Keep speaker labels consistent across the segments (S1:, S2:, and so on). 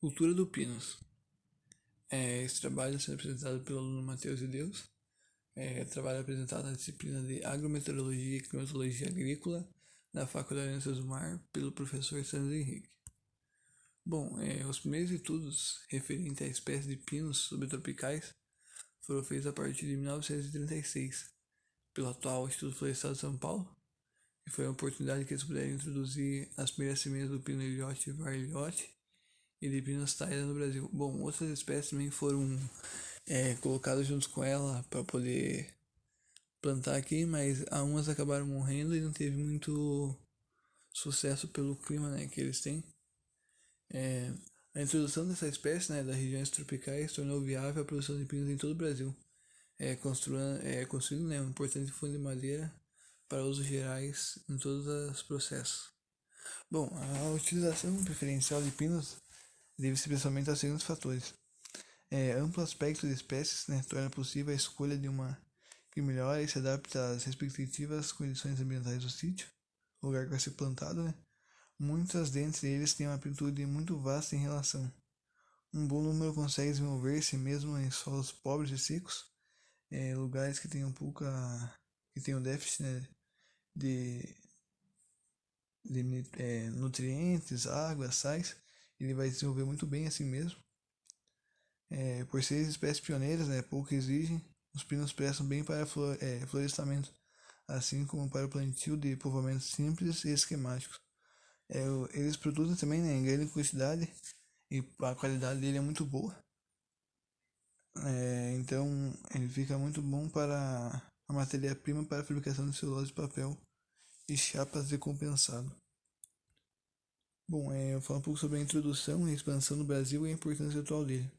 S1: Cultura do Pinos. Esse trabalho é apresentado pelo aluno Matheus de Deus. Trabalho apresentado na disciplina de Agrometeorologia e Climatologia Agrícola da Faculdade de Ciências do Mar pelo professor Sandro Henrique. Bom, os primeiros estudos referentes à espécie de pinos subtropicais foram feitos a partir de 1936 pelo atual Instituto Florestal de São Paulo, e foi uma oportunidade que eles puderam introduzir as primeiras sementes do pino ilhote e var-ilhote e de pinos taeda no Brasil. Bom, outras espécies também foram colocadas juntos com ela para poder plantar aqui, mas algumas acabaram morrendo e não teve muito sucesso pelo clima, né, que eles têm. A introdução dessa espécie, né, das regiões tropicais tornou viável a produção de pinos em todo o Brasil, construindo, né, um importante fundo de madeira para usos gerais em todos os processos. Bom, a utilização preferencial de pinos deve-se principalmente a seguintes fatores. Amplo aspecto de espécies, né, torna possível a escolha de uma que melhore e se adapta às respectivas condições ambientais do sítio, lugar que vai ser plantado, né? Muitas dentre eles têm uma amplitude muito vasta em relação. Um bom número consegue desenvolver-se mesmo em solos pobres e secos, lugares que tenham que tenham déficit, né, de, nutrientes, água, sais. Ele vai desenvolver muito bem assim mesmo. Por serem espécies pioneiras, né, pouco exigem, os pinos prestam bem para florestamento, assim como para o plantio de povoamentos simples e esquemáticos. Eles produzem também, né, em grande quantidade e a qualidade dele é muito boa. Então ele fica muito bom para a matéria-prima para a fabricação de celulose de papel e chapas de compensado. Bom, eu vou falar um pouco sobre a introdução e a expansão no Brasil e a importância atual dele.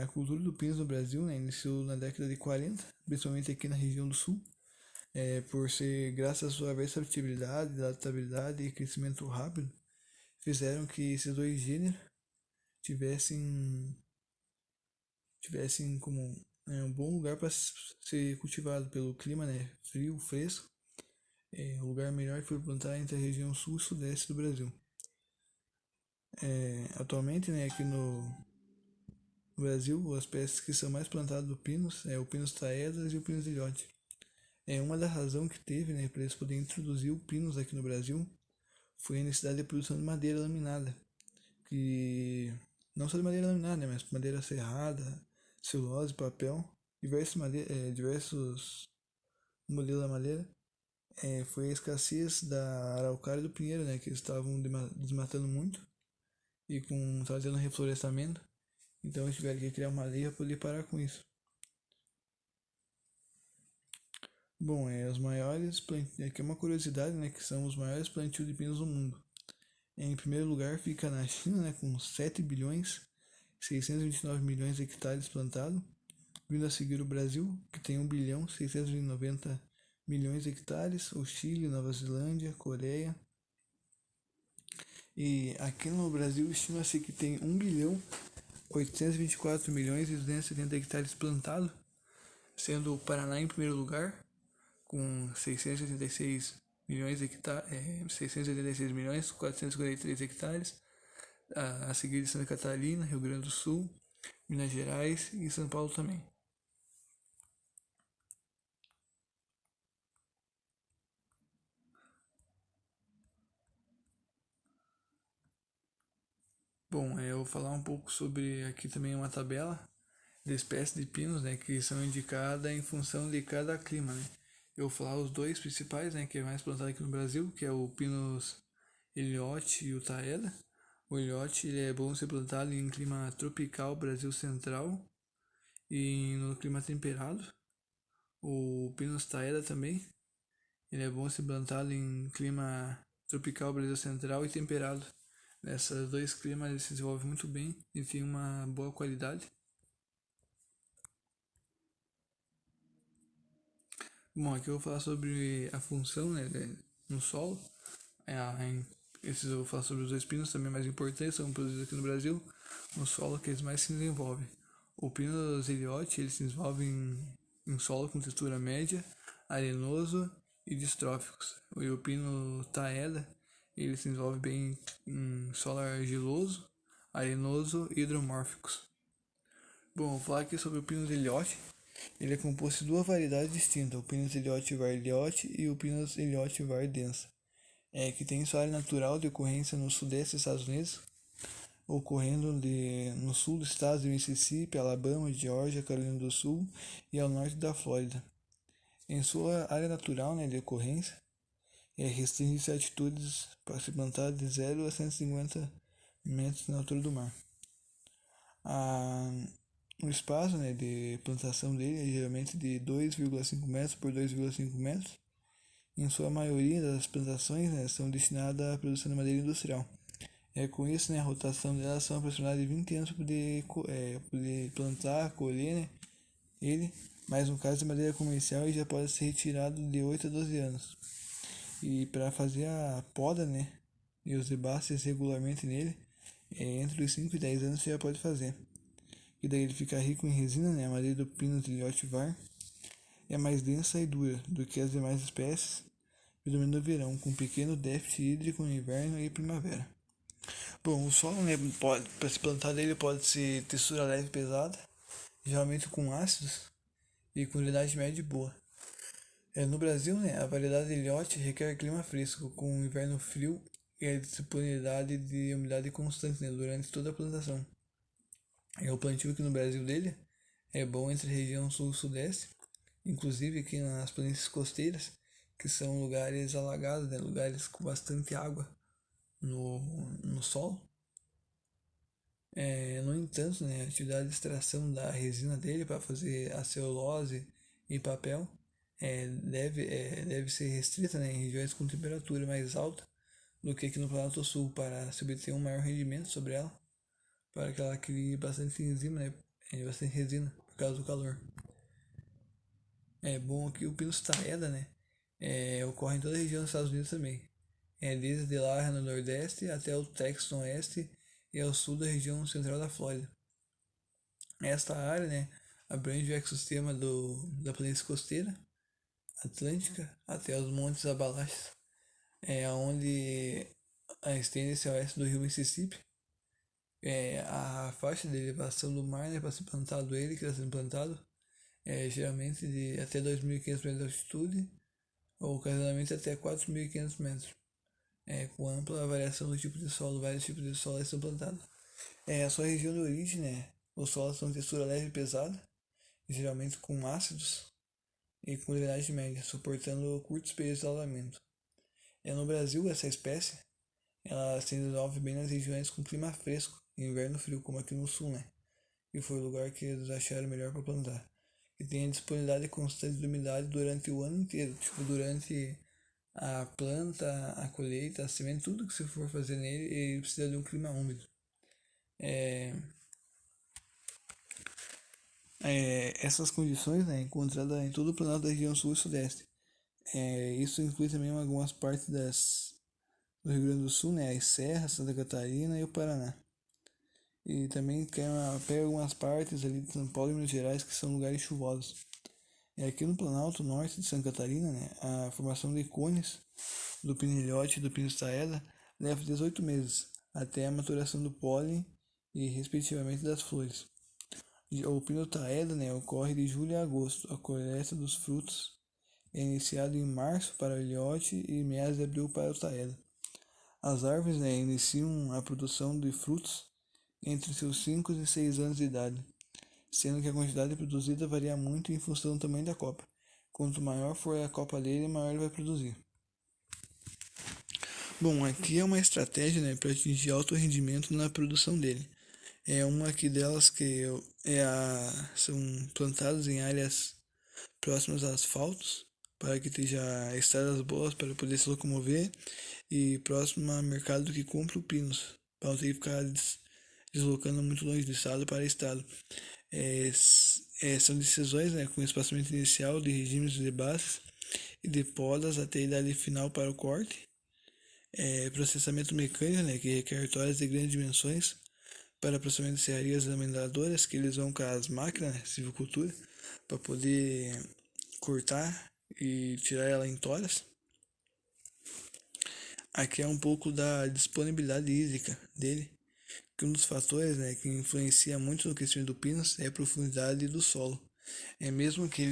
S1: A cultura do pinos no Brasil, né, iniciou na década de 40, principalmente aqui na região do sul, por ser, graças à sua versatilidade, adaptabilidade e crescimento rápido, fizeram que esses dois gêneros tivessem como um bom lugar para ser cultivado pelo clima, né, frio, fresco. O lugar melhor que foi plantar entre a região sul e sudeste do Brasil. Atualmente, né, aqui no Brasil, as espécies que são mais plantadas do Pinus é o Pinus taedas e o Pinus ilhote. Uma das razões que teve, né, para eles poderem introduzir o Pinus aqui no Brasil foi a necessidade de produção de madeira laminada, que não só de madeira laminada, né, mas madeira serrada, celulose, papel, diversos modelos da madeira. Foi a escassez da araucária e do pinheiro, né, que eles estavam desmatando muito e estava tendo reflorestamento. Então eles tiveram que criar uma lei para poder parar com isso. Bom, os maiores plantios, aqui é uma curiosidade, né, que são os maiores plantios de pinos do mundo. Em primeiro lugar fica na China, né, com 7 bilhões 629 milhões de hectares plantados, vindo a seguir o Brasil, que tem 1 bilhão 690 milhões de hectares, o Chile, Nova Zelândia, Coreia. E aqui no Brasil estima-se que tem 1 bilhão 824 milhões e 270 hectares plantados, sendo o Paraná em primeiro lugar, com 686 milhões de hectares, 686 milhões 453 hectares, a seguir de Santa Catarina, Rio Grande do Sul, Minas Gerais e São Paulo também. Bom, eu vou falar um pouco sobre aqui também uma tabela de espécies de pinos, né, que são indicadas em função de cada clima, né. Eu vou falar os dois principais, né, que é mais plantado aqui no Brasil, que é o Pinus ilhote e o taeda. O ilhote ele é bom ser plantado em clima tropical Brasil Central e no clima temperado. O Pinus taeda também, ele é bom ser plantado em clima tropical Brasil Central e temperado. Nesses dois climas ele se desenvolve muito bem e tem uma boa qualidade. Bom, aqui eu vou falar sobre a função, né, no solo. Esses eu vou falar sobre os dois pinos também mais importantes, são produzidos aqui no Brasil, no solo que eles mais se desenvolvem. O Pinus ilhote ele se desenvolve em solo com textura média, arenoso e distróficos. E o Pino taeda ele se desenvolve bem em solo argiloso, arenoso e hidromórficos. Bom, vou falar aqui sobre o Pinus ellioti. Ele é composto de duas variedades distintas, o Pinus ellioti var ellioti e o Pinus ellioti var densa, que tem sua área natural de ocorrência no sudeste dos Estados Unidos, no sul dos estados de Mississippi, Alabama, Geórgia, Carolina do Sul e ao norte da Flórida. Em sua área natural, de ocorrência, restringe-se a altitudes para se plantar de 0 a 150 metros na altura do mar. O espaço de plantação dele é geralmente de 2,5 metros por 2,5 metros. Em sua maioria das plantações são destinadas à produção de madeira industrial. Com isso, a rotação delas são aproximadamente 20 anos para poder plantar, colher ele, mas no caso de madeira comercial ele já pode ser retirado de 8 a 12 anos. E para fazer a poda e os debastes regularmente nele, entre os 5 e 10 anos você já pode fazer. E daí ele fica rico em resina, a madeira do Pinus ellioti var é mais densa e dura do que as demais espécies, predominando no verão, com pequeno déficit hídrico no inverno e primavera. Bom, o solo para se plantar dele pode ser textura leve e pesada, geralmente com ácidos e com umidade média e boa. No Brasil, a variedade ellioti requer clima fresco, com um inverno frio e a disponibilidade de umidade constante durante toda a plantação. O plantio aqui no Brasil dele é bom entre a região sul e sudeste, inclusive aqui nas planícies costeiras, que são lugares alagados, lugares com bastante água no solo. No entanto, a atividade de extração da resina dele para fazer a celulose e papel deve ser restrita em regiões com temperatura mais alta do que aqui no Planalto Sul, para se obter um maior rendimento sobre ela, para que ela crie bastante enzima, bastante resina por causa do calor. É bom que o Pinus taeda, ocorre em toda a região dos Estados Unidos também. Desde Delaware no nordeste até o Texas no oeste e ao sul da região central da Flórida. Esta área, abrange o ecossistema da planície costeira atlântica até os montes Apalaches, onde estende-se ao oeste do rio Mississippi. A faixa de elevação do mar, para ser plantado ele, que está sendo plantado, geralmente de até 2.500 metros de altitude, ou ocasionalmente até 4.500 metros, com ampla variação do tipo de solo. Vários tipos de solo estão plantados. A sua região de origem, os solos são de textura leve e pesada, geralmente com ácidos e com umidade média, suportando curtos períodos de alagamento. No Brasil, essa espécie ela se desenvolve bem nas regiões com clima fresco e inverno frio, como aqui no sul, e foi o lugar que eles acharam melhor para plantar. E tem a disponibilidade constante de umidade durante o ano inteiro, durante a planta, a colheita, a semente, tudo que você for fazer nele, ele precisa de um clima úmido. Essas condições encontradas em todo o planalto da região sul e sudeste. Isso inclui também algumas partes do Rio Grande do Sul, as serras, Santa Catarina e o Paraná. E também pega algumas partes ali de São Paulo e Minas Gerais, que são lugares chuvosos. Aqui no Planalto Norte de Santa Catarina, a formação de cones do pinilhote e do pinus taeda leva 18 meses até a maturação do pólen e respectivamente das flores. O pinus taeda ocorre de julho a agosto. A colheita dos frutos é iniciada em março para o ilhote e meados de abril para o taeda. As árvores iniciam a produção de frutos entre seus 5 e 6 anos de idade, sendo que a quantidade produzida varia muito em função do tamanho da copa. Quanto maior for a copa dele, maior ele vai produzir. Bom, aqui é uma estratégia para atingir alto rendimento na produção dele. Uma aqui delas que são plantados em áreas próximas a asfaltos, para que esteja estradas boas para poder se locomover, e próximo a mercado que compra o pinus, para não ter que ficar deslocando muito longe do estado para estado. São decisões com espaçamento inicial de regimes de bases e de podas até a idade final para o corte. Processamento mecânico, que requer toras de grandes dimensões para processamento de serrarias amendadoras, que eles vão com as máquinas de silvicultura para poder cortar e tirar ela em toras. Aqui é um pouco da disponibilidade hídrica dele, que um dos fatores, né, que influencia muito no crescimento do pinus é a profundidade do solo. É mesmo que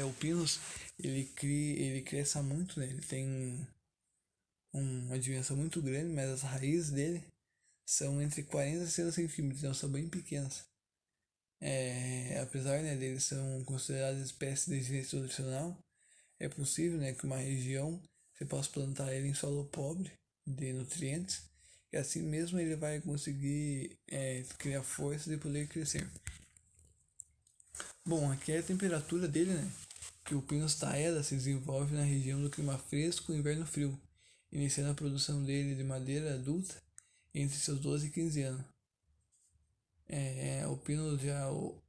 S1: o pinus, ele cresça muito, né, ele tem uma dimensão muito grande, mas as raízes dele são entre 40 e 60 centímetros, então são bem pequenas. Apesar, né, deles são considerados espécies de direito tradicional, é possível, né, que uma região você possa plantar ele em solo pobre de nutrientes e assim mesmo ele vai conseguir criar força de poder crescer. Bom, aqui é a temperatura dele, né? Que o Pinus taeda se desenvolve na região do clima fresco e inverno frio, iniciando a produção dele de madeira adulta entre seus 12 e 15 anos. O Pinus já o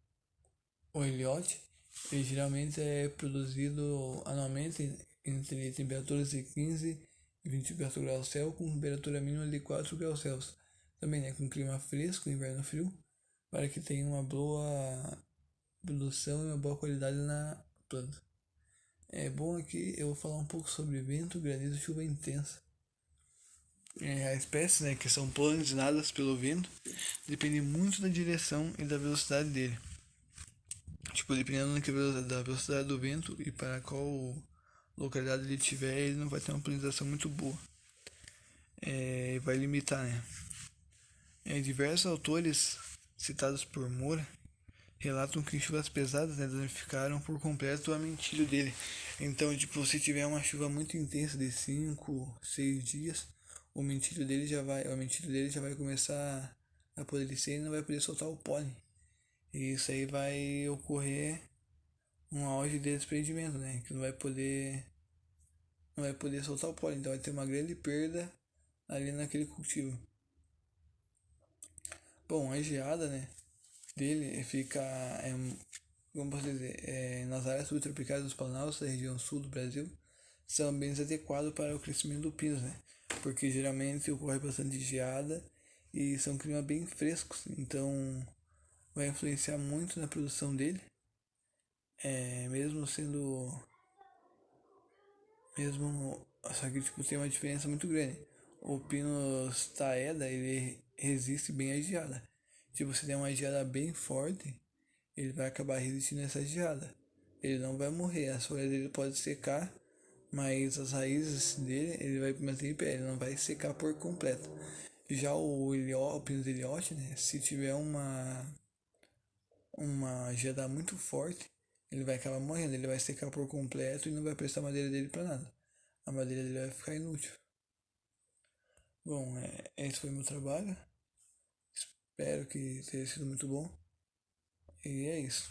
S1: ilhote, ele geralmente é produzido anualmente entre temperaturas de 15 e 24 graus Celsius, com temperatura mínima de 4 graus Celsius. Também, né, com clima fresco, inverno frio, para que tenha uma boa produção e uma boa qualidade na planta. É bom aqui eu vou falar um pouco sobre vento, granizo e chuva intensa. A espécie, né, que são polinizadas pelo vento, depende muito da direção e da velocidade dele. Tipo, dependendo da velocidade do vento e para qual localidade ele estiver, ele não vai ter uma polinização muito boa. Vai limitar, né? Diversos autores, citados por Moura, relatam que chuvas pesadas, né, danificaram por completo a mentilho dele. Então, tipo, se tiver uma chuva muito intensa de 5, 6 dias, o mentilho dele já vai começar a apodrecer e não vai poder soltar o pólen. E isso aí vai ocorrer um auge de desprendimento, né? Que não vai poder soltar o pólen, então vai ter uma grande perda ali naquele cultivo. Bom, a geada, né, dele fica, como posso dizer, nas áreas subtropicais dos Planaltos, da região sul do Brasil, são ambientes adequados para o crescimento do pinus, né? Porque geralmente ocorre bastante geada e são climas bem frescos, então vai influenciar muito na produção dele, mesmo sendo mesmo só que tipo tem uma diferença muito grande. O Pinus taeda ele resiste bem à geada. Tipo, se der uma geada bem forte, ele vai acabar resistindo a essa geada. Ele não vai morrer, as folhas dele podem secar, mas as raízes dele ele vai manter em pé, ele não vai secar por completo. Já o Pinus ilhote, né, se tiver uma geada muito forte, ele vai acabar morrendo, ele vai secar por completo e não vai prestar a madeira dele para nada. A madeira dele vai ficar inútil. Bom, esse foi meu trabalho. Espero que tenha sido muito bom. E é isso.